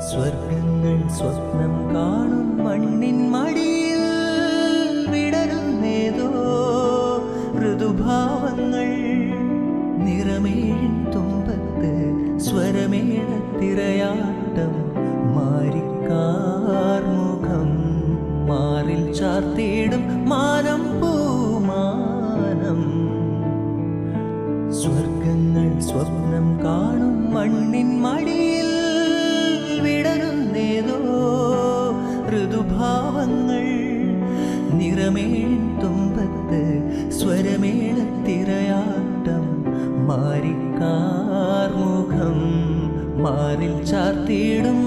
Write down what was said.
സ്വർഗങ്ങൾ സ്വപ്നം കാണും മണ്ണിൻ മടിയിൽ വിടരുന്നേതോ ഋതുഭാവങ്ങൾ. നിറമേഴിൻ തുമ്പത്ത് സ്വരമേളത്തിരയാട്ടം. മാരിക്കാർമുഖം മാറിൽ ചാർത്തിയിടും മാനം പൂമാനം. സ്വർഗങ്ങൾ സ്വപ്നം കാണും മണ്ണിൻ മടിയിൽ വിടരുന്നേതോ ഋതുഭാവങ്ങൾ. നിറമേഴിൻ തുമ്പത്ത് സ്വരമേളത്തിരയാട്ടം. മാരിക്കാർമുഖം മാറിൽ ചാർത്തിയിടും